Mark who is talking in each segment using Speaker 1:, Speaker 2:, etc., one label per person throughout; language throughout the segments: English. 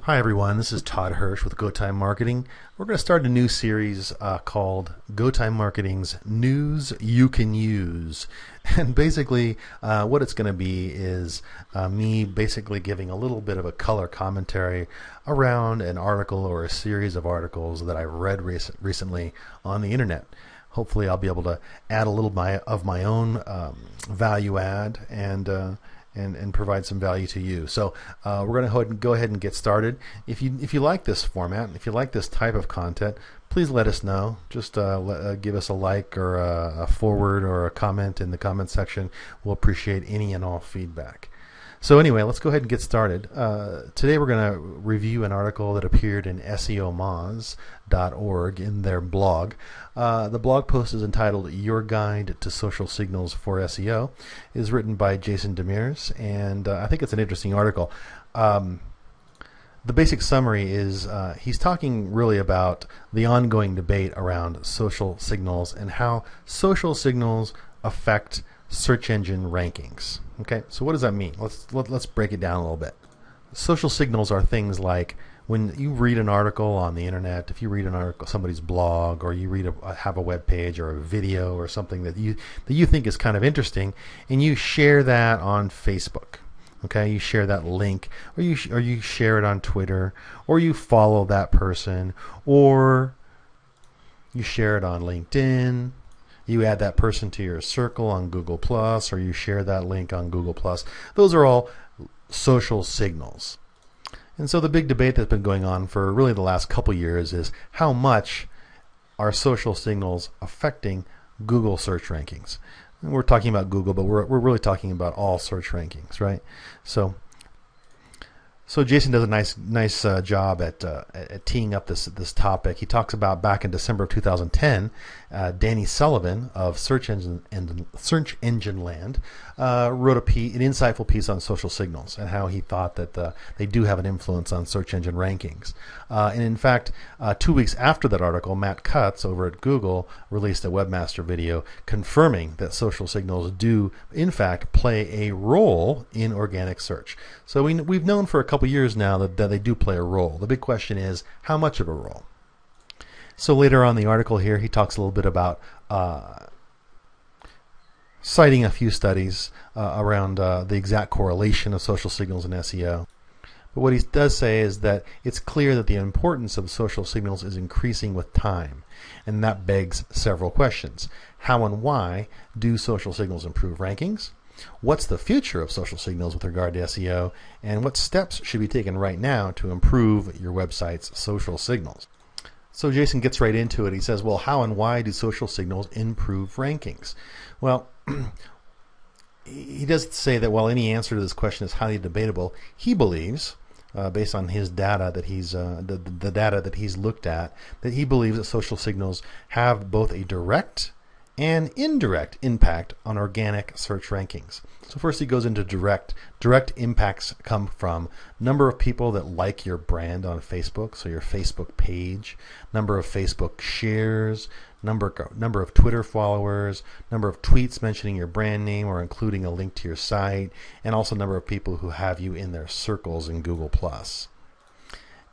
Speaker 1: Hi everyone, this is Todd Hirsch with Go Time Marketing. We're going to start a new series called Go Time Marketing's News You Can Use. And basically what it's going to be is me basically giving a little bit of a color commentary around an article or a series of articles that I read recently on the internet. Hopefully I'll be able to add a little of my own value add and provide some value to you. So we're going to go ahead and get started. If you like this format, if you like this type of content, please let us know. Just give us a like or a forward or a comment in the comment section. We'll appreciate any and all feedback. So anyway, let's go ahead and get started. Today we're going to review an article that appeared in SEOMoz.org in their blog. The blog post is entitled Your Guide to Social Signals for SEO. It is written by Jason Demers, and I think it's an interesting article. The basic summary is he's talking really about the ongoing debate around social signals and how social signals affect search engine rankings. Okay, so what does that mean? Let's break it down a little bit. Social signals are things like when you read an article on the internet, if you read an article, somebody's blog, or you have a web page or a video or something that you think is kind of interesting, and you share that on Facebook. Okay, you share that link, or you share it on Twitter, or you follow that person, or you share it on LinkedIn. You add that person to your circle on Google Plus, or you share that link on Google Plus. Those are all social signals. And so the big debate that's been going on for really the last couple years is how much are social signals affecting Google search rankings. And we're talking about Google, but we're really talking about all search rankings, right? So Jason does a nice job at teeing up this topic. He talks about back in December of 2010, Danny Sullivan of Search Engine Land wrote an insightful piece on social signals and how he thought that they do have an influence on search engine rankings. And in fact, 2 weeks after that article, Matt Cutts over at Google released a webmaster video confirming that social signals do in fact play a role in organic search. So we've known for a couple years now that they do play a role. The big question is how much of a role. So later on in the article here, he talks a little bit about citing a few studies around the exact correlation of social signals and SEO. But what he does say is that it's clear that the importance of social signals is increasing with time. And that begs several questions. How and why do social signals improve rankings? What's the future of social signals with regard to SEO? And what steps should be taken right now to improve your website's social signals? So Jason gets right into it. He says, well, how and why do social signals improve rankings? Well, he does say that while any answer to this question is highly debatable, he believes, based on his data that he's the data that he's looked at, that he believes that social signals have both a direct and indirect impact on organic search rankings. So first he goes into direct impacts come from number of people that like your brand on Facebook, so your Facebook page, number of Facebook shares, number of Twitter followers, number of tweets mentioning your brand name or including a link to your site, and also number of people who have you in their circles in Google+.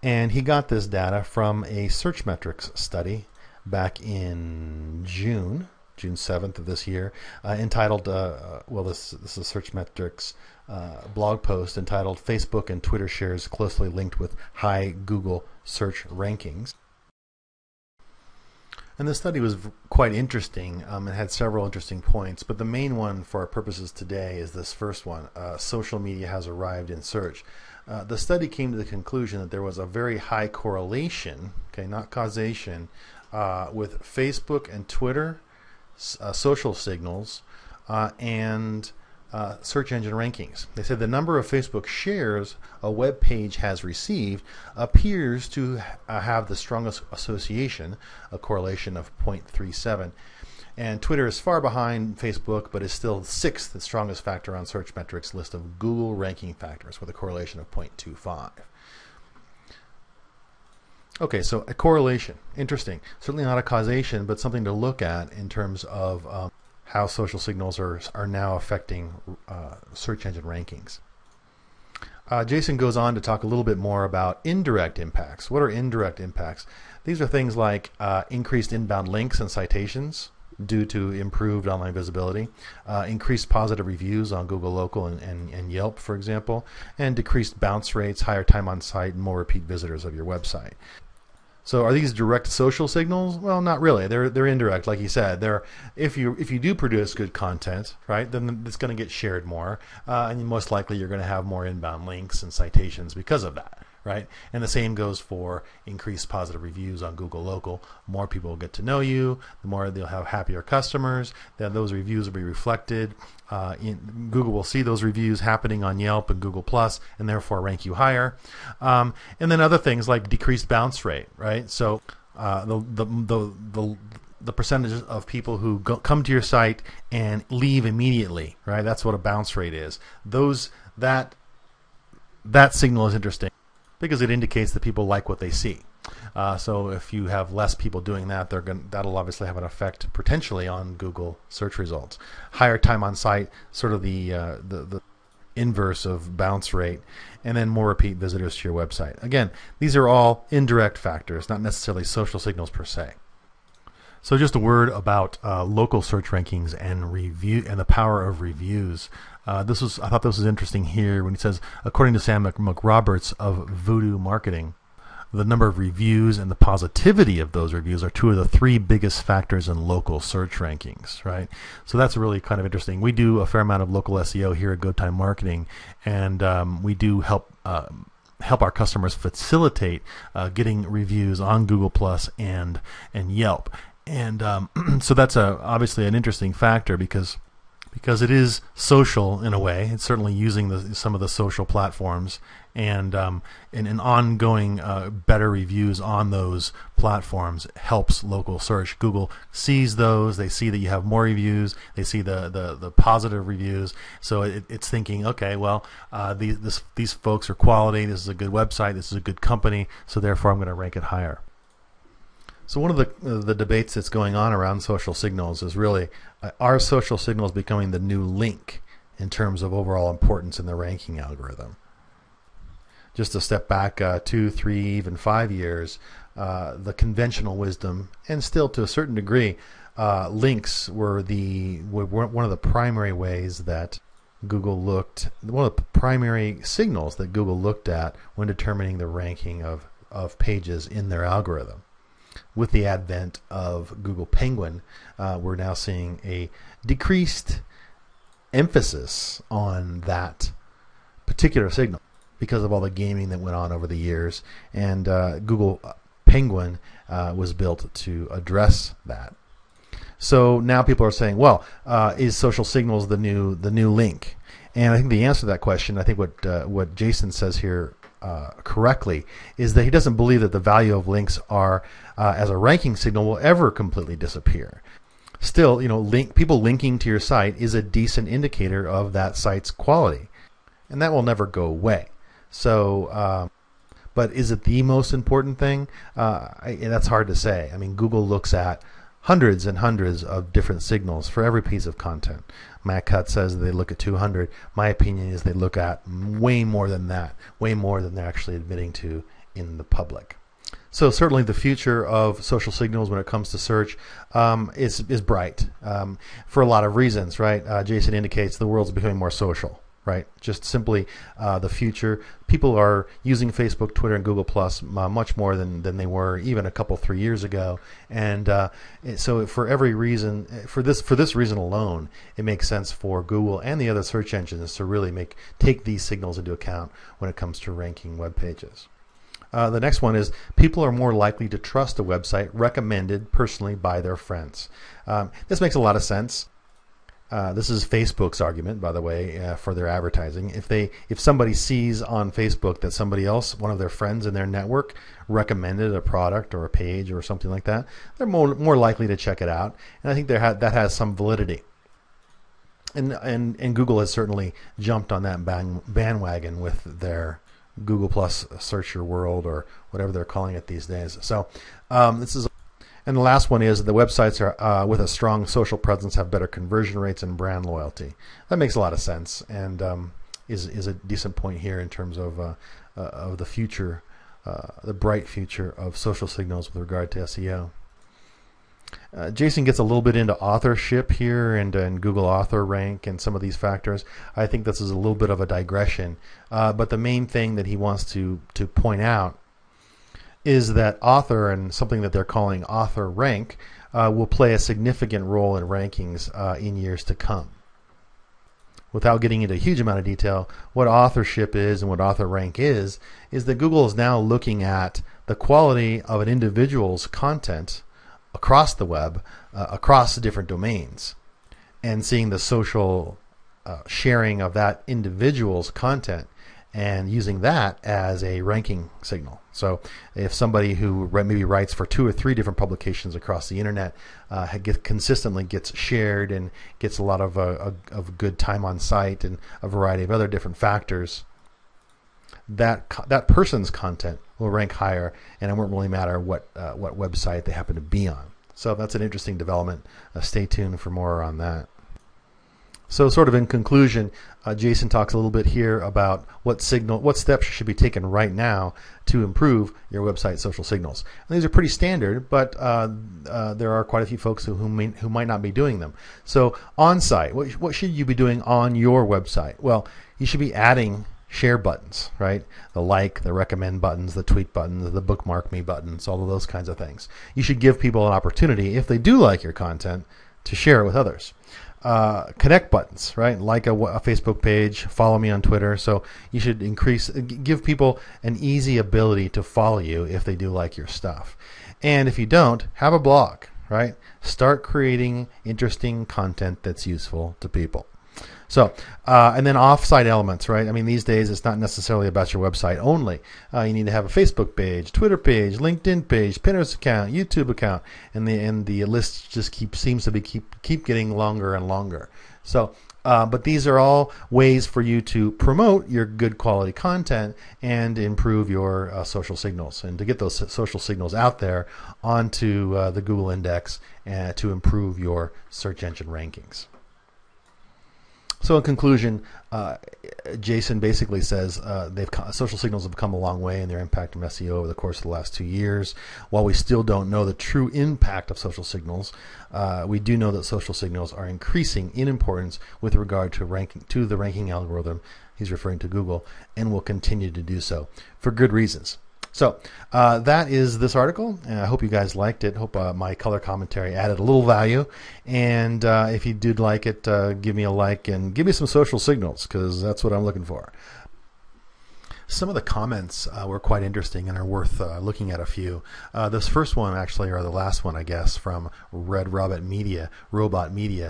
Speaker 1: And he got this data from a search metrics study back in June 7th of this year, entitled, this is a search metrics blog post entitled Facebook and Twitter shares closely linked with high Google search rankings. And the study was quite interesting. It had several interesting points, but the main one for our purposes today is this first one. Social media has arrived in search. The study came to the conclusion that there was a very high correlation, okay, not causation, with Facebook and Twitter social signals and search engine rankings. They said the number of Facebook shares a web page has received appears to have the strongest association, a correlation of 0.37. And Twitter is far behind Facebook, but is still sixth, the strongest factor on search metrics list of Google ranking factors with a correlation of 0.25. Okay, so a correlation, interesting. Certainly not a causation, but something to look at in terms of how social signals are now affecting search engine rankings. Jason goes on to talk a little bit more about indirect impacts. What are indirect impacts? These are things like increased inbound links and citations due to improved online visibility, increased positive reviews on Google Local and Yelp, for example, and decreased bounce rates, higher time on site, and more repeat visitors of your website. So are these direct social signals? Well, not really. They're indirect, like you said. If you do produce good content, right, then it's going to get shared more, and most likely you're going to have more inbound links and citations because of that, right? And the same goes for increased positive reviews on Google Local. More people will get to know you, the more they'll have happier customers. Then those reviews will be reflected. Google will see those reviews happening on Yelp and Google Plus, and therefore rank you higher. And then other things like decreased bounce rate, right? So the percentage of people who come to your site and leave immediately, right? That's what a bounce rate is. That signal is interesting because it indicates that people like what they see. So if you have less people doing that, that'll obviously have an effect potentially on Google search results. Higher time on site, sort of the inverse of bounce rate, and then more repeat visitors to your website. Again, these are all indirect factors, not necessarily social signals per se. So just a word about local search rankings and review and the power of reviews. I thought this was interesting here when he says, according to Sam McRoberts of Voodoo Marketing, the number of reviews and the positivity of those reviews are two of the three biggest factors in local search rankings, right? So that's really kind of interesting. We do a fair amount of local SEO here at Go Time Marketing, and we do help our customers facilitate getting reviews on Google Plus and Yelp. And so that's obviously an interesting factor because it is social in a way. It's certainly using some of the social platforms, and an ongoing better reviews on those platforms helps local search. Google sees those. They see that you have more reviews. They see the positive reviews. So it's thinking, okay, well, these folks are quality. This is a good website. This is a good company. So therefore, I'm going to rank it higher. So one of the debates that's going on around social signals is really, are social signals becoming the new link in terms of overall importance in the ranking algorithm? Just to step back 2, 3, even 5 years, the conventional wisdom, and still to a certain degree, links were one of the primary ways that Google looked, one of the primary signals that Google looked at when determining the ranking of pages in their algorithm. With the advent of Google Penguin, we're now seeing a decreased emphasis on that particular signal because of all the gaming that went on over the years, and Google Penguin was built to address that. So now people are saying, well, is social signals the new link? And I think the answer to that question, I think what Jason says here correctly, is that he doesn't believe that the value of links are as a ranking signal will ever completely disappear. Still, people linking to your site is a decent indicator of that site's quality, and that will never go away. So, but is it the most important thing? That's hard to say. I mean, Google looks at hundreds and hundreds of different signals for every piece of content. Matt Cutt says they look at 200. My opinion is they look at way more than that, way more than they're actually admitting to in the public. So certainly the future of social signals when it comes to search is bright for a lot of reasons, right? Jason indicates the world's becoming more social, right? Just simply the future. People are using Facebook, Twitter, and Google Plus much more than they were even a couple, 3 years ago. And so for every reason, for this reason alone, it makes sense for Google and the other search engines to really take these signals into account when it comes to ranking web pages. The next one is people are more likely to trust a website recommended personally by their friends. This makes a lot of sense. This is Facebook's argument, by the way, for their advertising. If somebody sees on Facebook that somebody else, one of their friends in their network, recommended a product or a page or something like that, they're more likely to check it out. And I think that has some validity. And Google has certainly jumped on that bandwagon with their Google Plus Search Your World, or whatever they're calling it these days. So this is. And the last one is the websites are with a strong social presence have better conversion rates and brand loyalty. That makes a lot of sense. And is a decent point here in terms of the future, the bright future of social signals with regard to SEO. Jason gets a little bit into authorship here and Google author rank and some of these factors. I think this is a little bit of a digression, but the main thing that he wants to point out is that author and something that they're calling author rank will play a significant role in rankings in years to come. Without getting into a huge amount of detail, what authorship is and what author rank is that Google is now looking at the quality of an individual's content across the web, across different domains, and seeing the social sharing of that individual's content and using that as a ranking signal. So if somebody who maybe writes for 2 or 3 different publications across the internet consistently gets shared and gets a lot of good time on site and a variety of other different factors, that person's content will rank higher, and it won't really matter what website they happen to be on. So that's an interesting development. Stay tuned for more on that. So sort of in conclusion, Jason talks a little bit here about what steps should be taken right now to improve your website social signals. And these are pretty standard, but there are quite a few folks who might not be doing them. So on site, what should you be doing on your website? Well, you should be adding share buttons, right? The like, the recommend buttons, the tweet buttons, the bookmark me buttons, all of those kinds of things. You should give people an opportunity, if they do like your content, to share it with others. Connect buttons, right? Like a Facebook page, follow me on Twitter. So you should give people an easy ability to follow you if they do like your stuff. And if you don't, have a blog, right? Start creating interesting content that's useful to people. So, and then off-site elements, right? I mean, these days it's not necessarily about your website only. You need to have a Facebook page, Twitter page, LinkedIn page, Pinterest account, YouTube account, and the list just seems to keep getting longer and longer. So, but these are all ways for you to promote your good quality content and improve your social signals, and to get those social signals out there onto the Google index and to improve your search engine rankings. So in conclusion, Jason basically says social signals have come a long way in their impact on SEO over the course of the last 2 years. While we still don't know the true impact of social signals, we do know that social signals are increasing in importance with regard to the ranking algorithm. He's referring to Google, and will continue to do so for good reasons. So that is this article, and I hope you guys liked it. Hope my color commentary added a little value, and if you did like it, give me a like and give me some social signals, because that's what I'm looking for. Some of the comments were quite interesting and are worth looking at a few. This first one, actually, or the last one, I guess, from Red Robot Media,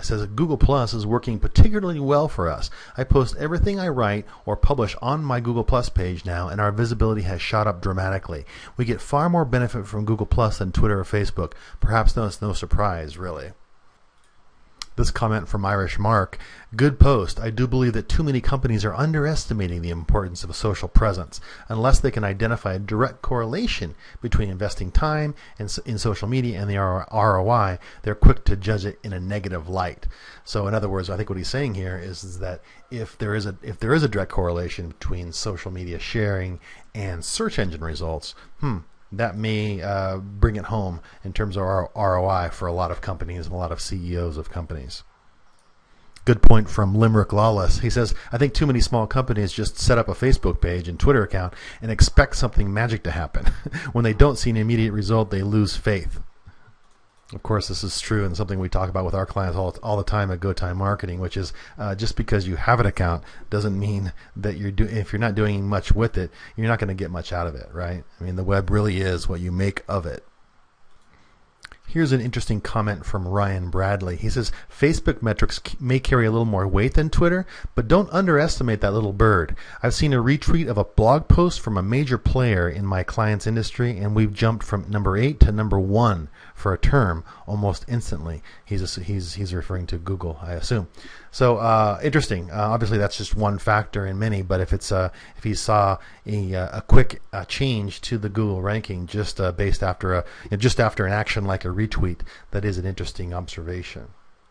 Speaker 1: says Google Plus is working particularly well for us. I post everything I write or publish on my Google Plus page now, and our visibility has shot up dramatically. We get far more benefit from Google Plus than Twitter or Facebook. Perhaps no surprise, really. This comment from Irish Mark, good post. I do believe that too many companies are underestimating the importance of a social presence. Unless they can identify a direct correlation between investing time in social media and the ROI, they're quick to judge it in a negative light. So in other words, I think what he's saying here is that if there is a direct correlation between social media sharing and search engine results, that may bring it home in terms of our ROI for a lot of companies and a lot of CEOs of companies. Good point from Limerick Lawless. He says, I think too many small companies just set up a Facebook page and Twitter account and expect something magic to happen. When they don't see an immediate result, they lose faith. Of course, this is true and something we talk about with our clients all the time at Go Time Marketing, which is just because you have an account doesn't mean that if you're not doing much with it, you're not going to get much out of it, right? I mean, the web really is what you make of it. Here's an interesting comment from Ryan Bradley. He says, Facebook metrics may carry a little more weight than Twitter, but don't underestimate that little bird. I've seen a retweet of a blog post from a major player in my client's industry, and we've jumped from number 8 to number 1 for a term almost instantly. He's referring to Google, I assume. So interesting. Obviously, that's just one factor in many. But if he saw a quick change to the Google ranking just based after an action like a retweet, that is an interesting observation.